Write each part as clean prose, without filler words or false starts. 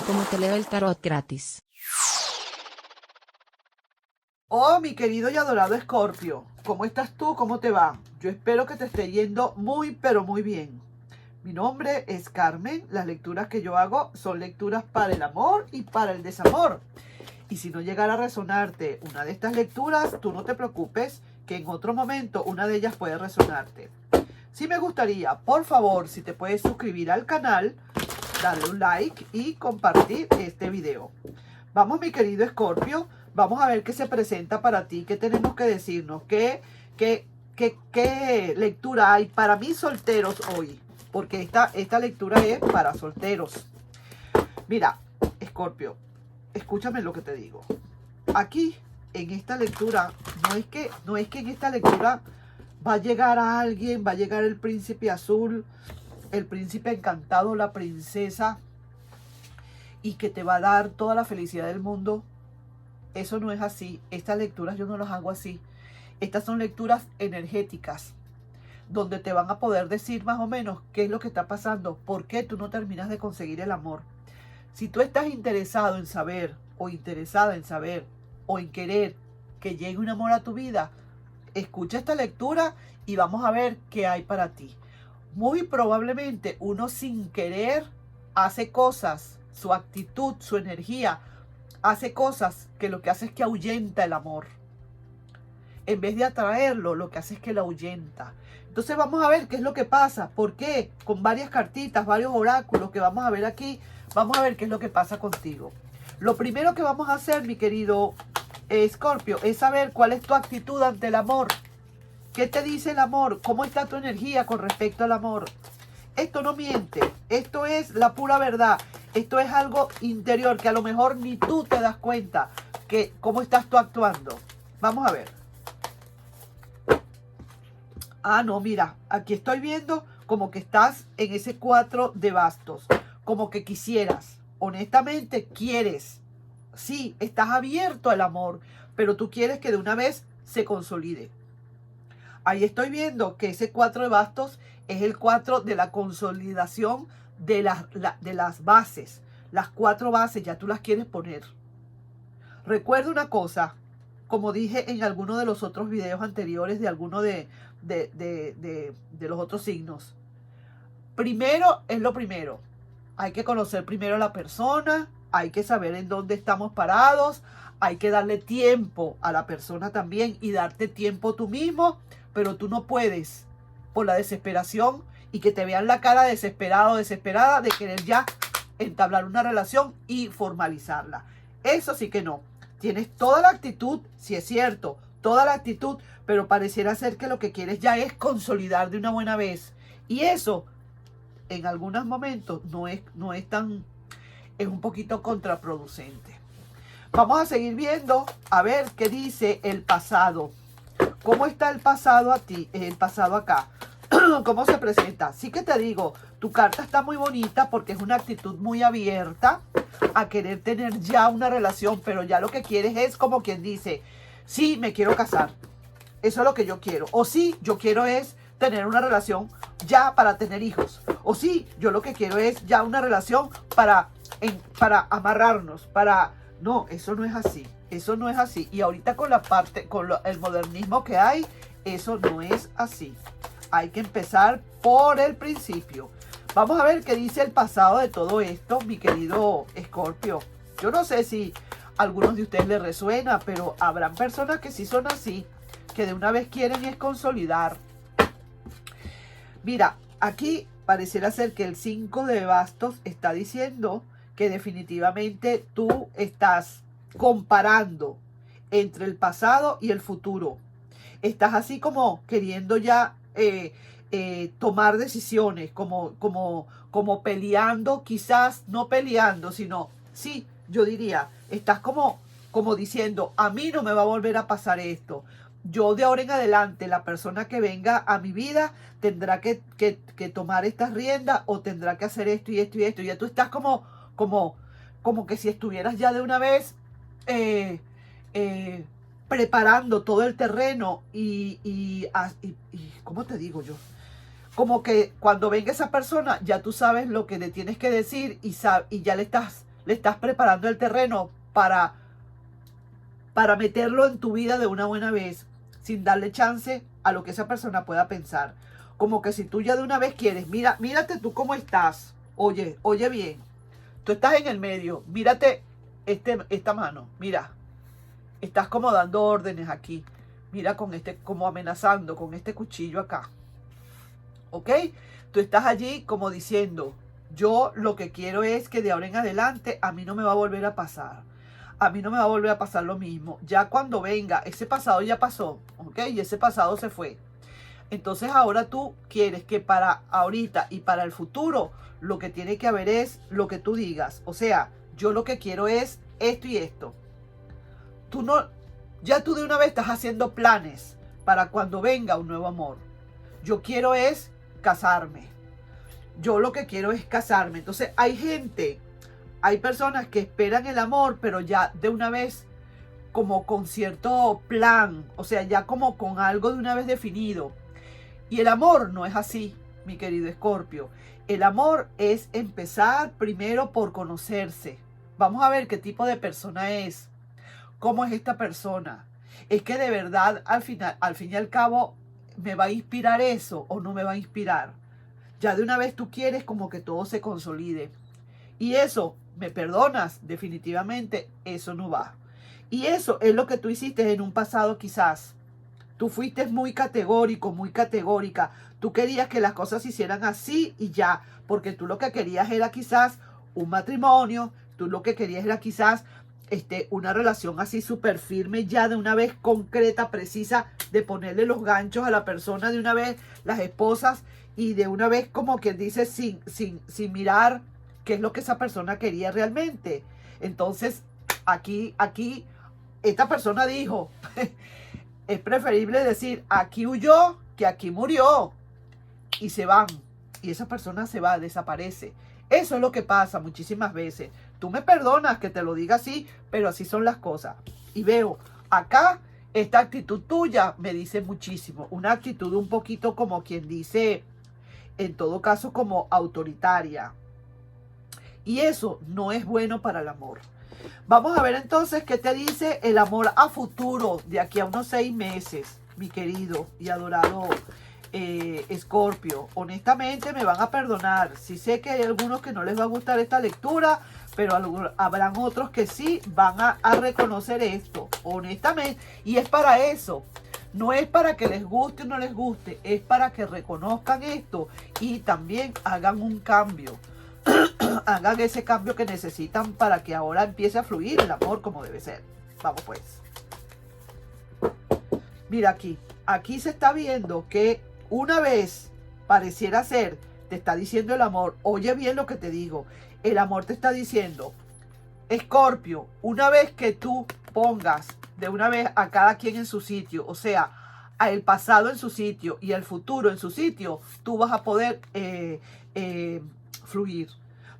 como te leo el tarot gratis. Oh, mi querido y adorado Escorpio, ¿cómo estás tú? ¿Cómo te va? Yo espero que te esté yendo muy, pero muy bien. Mi nombre es Carmen. Las lecturas que yo hago son lecturas para el amor y para el desamor. Y si no llegara a resonarte una de estas lecturas, tú no te preocupes, que en otro momento una de ellas puede resonarte. Sí me gustaría, por favor, si te puedes suscribir al canal, darle un like y compartir este video. Vamos, mi querido Escorpio, vamos a ver qué se presenta para ti, qué tenemos que decirnos, qué lectura hay para mis solteros hoy, porque esta lectura es para solteros. Mira, Escorpio, escúchame lo que te digo. Aquí, en esta lectura, no es que en esta lectura va a llegar a alguien, va a llegar el príncipe azul, el príncipe encantado, la princesa, y que te va a dar toda la felicidad del mundo. Eso no es así. Estas lecturas yo no las hago así. Estas son lecturas energéticas, donde te van a poder decir más o menos qué es lo que está pasando, por qué tú no terminas de conseguir el amor. Si tú estás interesado en saber, o interesada en saber, o en querer que llegue un amor a tu vida, escucha esta lectura y vamos a ver qué hay para ti. Muy probablemente uno sin querer hace cosas, su actitud, su energía, hace cosas que lo que hace es que ahuyenta el amor. En vez de atraerlo, lo que hace es que lo ahuyenta. Entonces vamos a ver qué es lo que pasa. ¿Por qué? Con varias cartitas, varios oráculos que vamos a ver aquí, vamos a ver qué es lo que pasa contigo. Lo primero que vamos a hacer, mi querido Escorpio, es saber cuál es tu actitud ante el amor. ¿Qué te dice el amor? ¿Cómo está tu energía con respecto al amor? Esto no miente, esto es la pura verdad. Esto es algo interior que a lo mejor ni tú te das cuenta que cómo estás tú actuando. Vamos a ver. Ah, no, mira, aquí estoy viendo como que estás en ese 4 de bastos. Como que quisieras, honestamente quieres. Sí, estás abierto al amor, pero tú quieres que de una vez se consolide. Ahí estoy viendo que ese 4 de bastos es el 4 de la consolidación de las bases. Las 4 bases ya tú las quieres poner. Recuerda una cosa, como dije en alguno de los otros videos anteriores de alguno de los otros signos. Primero es lo primero. Hay que conocer primero a la persona, hay que saber en dónde estamos parados, hay que darle tiempo a la persona también y darte tiempo tú mismo, pero tú no puedes por la desesperación y que te vean la cara desesperado o desesperada de querer ya entablar una relación y formalizarla. Eso sí que no. Tienes toda la actitud, si es cierto, toda la actitud, pero pareciera ser que lo que quieres ya es consolidar de una buena vez. Y eso en algunos momentos no es tan, es un poquito contraproducente. Vamos a seguir viendo a ver qué dice el pasado. ¿Cómo está el pasado a ti, el pasado acá? ¿Cómo se presenta? Sí que te digo, tu carta está muy bonita porque es una actitud muy abierta a querer tener ya una relación, pero ya lo que quieres es como quien dice, sí, me quiero casar. Eso es lo que yo quiero. O sí, yo quiero es tener una relación ya para tener hijos. O sí, yo lo que quiero es ya una relación para amarrarnos, para... No, eso no es así. Eso no es así. Y ahorita con la parte, el modernismo que hay, eso no es así. Hay que empezar por el principio. Vamos a ver qué dice el pasado de todo esto, mi querido Escorpio. Yo no sé si a algunos de ustedes les resuena, pero habrán personas que sí son así, que de una vez quieren es consolidar. Mira, aquí pareciera ser que el 5 de bastos está diciendo que definitivamente tú estás comparando entre el pasado y el futuro. Estás así como queriendo ya tomar decisiones, como peleando, quizás no peleando, sino, sí, yo diría, estás como diciendo, a mí no me va a volver a pasar esto. Yo de ahora en adelante, la persona que venga a mi vida tendrá que tomar estas riendas o tendrá que hacer esto y esto y esto. Ya tú estás como que si estuvieras ya de una vez preparando todo el terreno y ¿cómo te digo yo? Como que cuando venga esa persona ya tú sabes lo que le tienes que decir y ya le estás le estás preparando el terreno para meterlo en tu vida de una buena vez, sin darle chance a lo que esa persona pueda pensar. Como que si tú ya de una vez quieres, mírate tú cómo estás. Oye bien, tú estás en el medio, mírate esta mano, mira, estás como dando órdenes aquí. Mira como amenazando con este cuchillo acá. ¿Ok? Tú estás allí como diciendo, yo lo que quiero es que de ahora en adelante a mí no me va a volver a pasar. A mí no me va a volver a pasar lo mismo. Ya cuando venga, ese pasado ya pasó, ¿ok? Y ese pasado se fue. Entonces ahora tú quieres que para ahorita y para el futuro, lo que tiene que haber es lo que tú digas. O sea, yo lo que quiero es esto y esto. Tú no, ya tú de una vez estás haciendo planes para cuando venga un nuevo amor. Yo quiero es casarme. Yo lo que quiero es casarme. Entonces hay personas que esperan el amor, pero ya de una vez como con cierto plan, o sea, ya como con algo de una vez definido. Y el amor no es así, mi querido Escorpio. El amor es empezar primero por conocerse. Vamos a ver qué tipo de persona es. ¿Cómo es esta persona? ¿Es que de verdad al fin y al cabo me va a inspirar eso o no me va a inspirar? Ya de una vez tú quieres como que todo se consolide. Y eso, ¿me perdonas? Definitivamente eso no va. Y eso es lo que tú hiciste en un pasado quizás. Tú fuiste muy categórico, muy categórica. Tú querías que las cosas se hicieran así y ya. Porque tú lo que querías era quizás un matrimonio. Tú lo que querías era quizás una relación así súper firme, ya de una vez concreta, precisa, de ponerle los ganchos a la persona de una vez, las esposas, y de una vez como quien dice, sin mirar qué es lo que esa persona quería realmente. Entonces, aquí, esta persona dijo, es preferible decir, aquí huyó que aquí murió. Y se van. Y esa persona se va, desaparece. Eso es lo que pasa muchísimas veces. Tú me perdonas que te lo diga así, pero así son las cosas. Y veo acá, esta actitud tuya me dice muchísimo. Una actitud un poquito como quien dice, en todo caso, como autoritaria. Y eso no es bueno para el amor. Vamos a ver entonces qué te dice el amor a futuro de aquí a unos 6 meses, mi querido y adorado Escorpio. Honestamente me van a perdonar. Sí sé que hay algunos que no les va a gustar esta lectura, pero habrán otros que sí van a reconocer esto, honestamente. Y es para eso. No es para que les guste o no les guste, es para que reconozcan esto y también hagan un cambio. Hagan ese cambio que necesitan para que ahora empiece a fluir el amor como debe ser. Vamos pues. Mira aquí se está viendo que una vez pareciera ser, te está diciendo el amor, oye bien lo que te digo, el amor te está diciendo, Escorpio, una vez que tú pongas de una vez a cada quien en su sitio, o sea, a el pasado en su sitio y el futuro en su sitio, tú vas a poder fluir.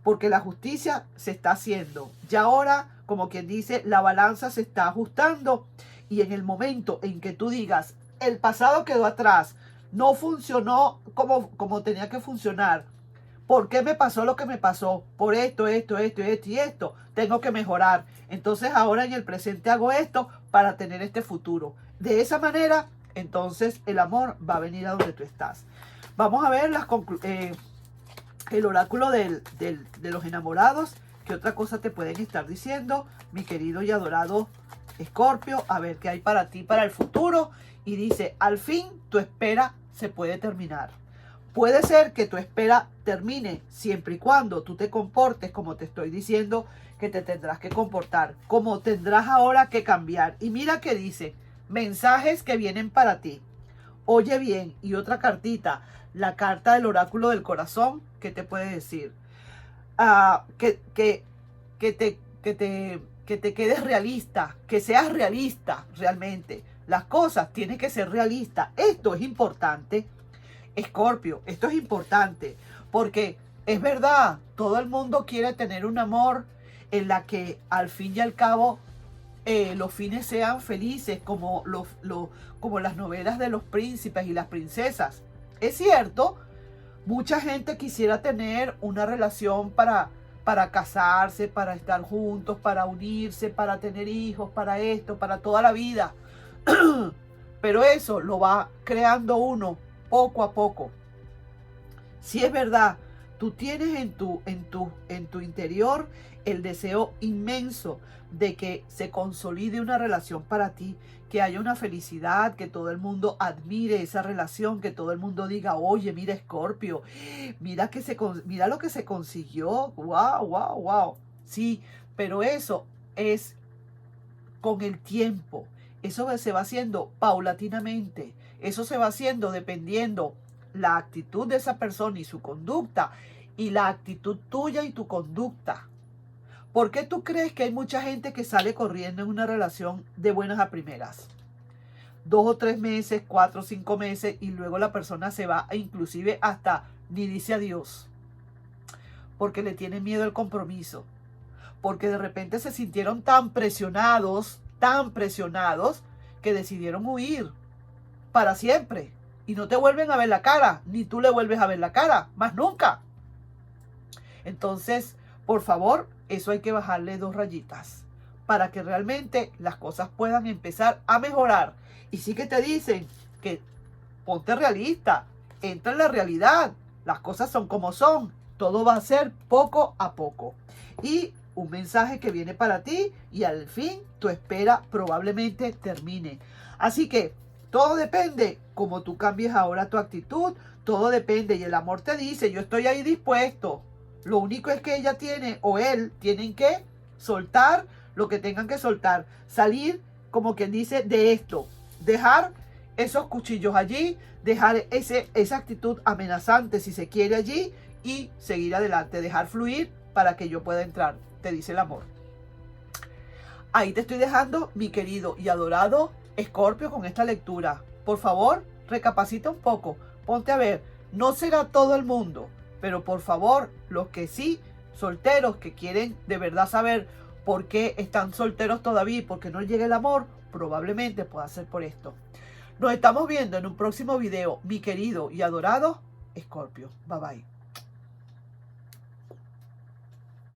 Porque la justicia se está haciendo. Ya ahora, como quien dice, la balanza se está ajustando. Y en el momento en que tú digas, el pasado quedó atrás, no funcionó como tenía que funcionar. ¿Por qué me pasó lo que me pasó? Por esto y esto. Tengo que mejorar. Entonces ahora en el presente hago esto para tener este futuro. De esa manera, entonces el amor va a venir a donde tú estás. Vamos a ver el oráculo de los enamorados. ¿Qué otra cosa te pueden estar diciendo, mi querido y adorado Escorpio? A ver qué hay para ti para el futuro. Y dice, al fin tu espera se puede terminar. Puede ser que tu espera termine siempre y cuando tú te comportes como te estoy diciendo que te tendrás que comportar, como tendrás ahora que cambiar. Y mira que dice, mensajes que vienen para ti. Oye bien, y otra cartita, la carta del oráculo del corazón, ¿qué te puede decir? Que te quedes realista, que seas realista realmente. Las cosas tienen que ser realistas. Esto es importante, Escorpio, esto es importante, porque es verdad, todo el mundo quiere tener un amor en la que al fin y al cabo los fines sean felices, como las novelas de los príncipes y las princesas. Es cierto, mucha gente quisiera tener una relación para para casarse, para estar juntos, para unirse, para tener hijos, para esto, para toda la vida. Pero eso lo va creando uno poco a poco. Si es verdad, tú tienes en tu interior el deseo inmenso de que se consolide una relación para ti, que haya una felicidad, que todo el mundo admire esa relación, que todo el mundo diga, oye, mira Escorpio, mira lo que se consiguió, wow, wow, wow. Sí, pero eso es con el tiempo. Eso se va haciendo paulatinamente. Eso se va haciendo dependiendo la actitud de esa persona y su conducta, y la actitud tuya y tu conducta. ¿Por qué tú crees que hay mucha gente que sale corriendo en una relación de buenas a primeras? 2 o 3 meses, 4 o 5 meses, y luego la persona se va e inclusive hasta ni dice adiós. Porque le tiene miedo al compromiso. Porque de repente se sintieron tan presionados, que decidieron huir para siempre. Y no te vuelven a ver la cara, ni tú le vuelves a ver la cara, más nunca. Entonces, por favor, eso hay que bajarle 2 rayitas para que realmente las cosas puedan empezar a mejorar. Y sí que te dicen que ponte realista, entra en la realidad, las cosas son como son, todo va a ser poco a poco. Y un mensaje que viene para ti y al fin tu espera probablemente termine. Así que todo depende como tú cambies ahora tu actitud, todo depende, y el amor te dice, yo estoy ahí dispuesto. Lo único es que ella tiene o él tienen que soltar lo que tengan que soltar, salir como quien dice de esto, dejar esos cuchillos allí, dejar esa actitud amenazante si se quiere allí y seguir adelante, dejar fluir para que yo pueda entrar, te dice el amor. Ahí te estoy dejando, mi querido y adorado Escorpio, con esta lectura. Por favor, recapacita un poco, ponte a ver, no será todo el mundo, pero por favor, los que sí, solteros que quieren de verdad saber por qué están solteros todavía y por qué no llega el amor, probablemente pueda ser por esto. Nos estamos viendo en un próximo video, mi querido y adorado Escorpio. Bye bye.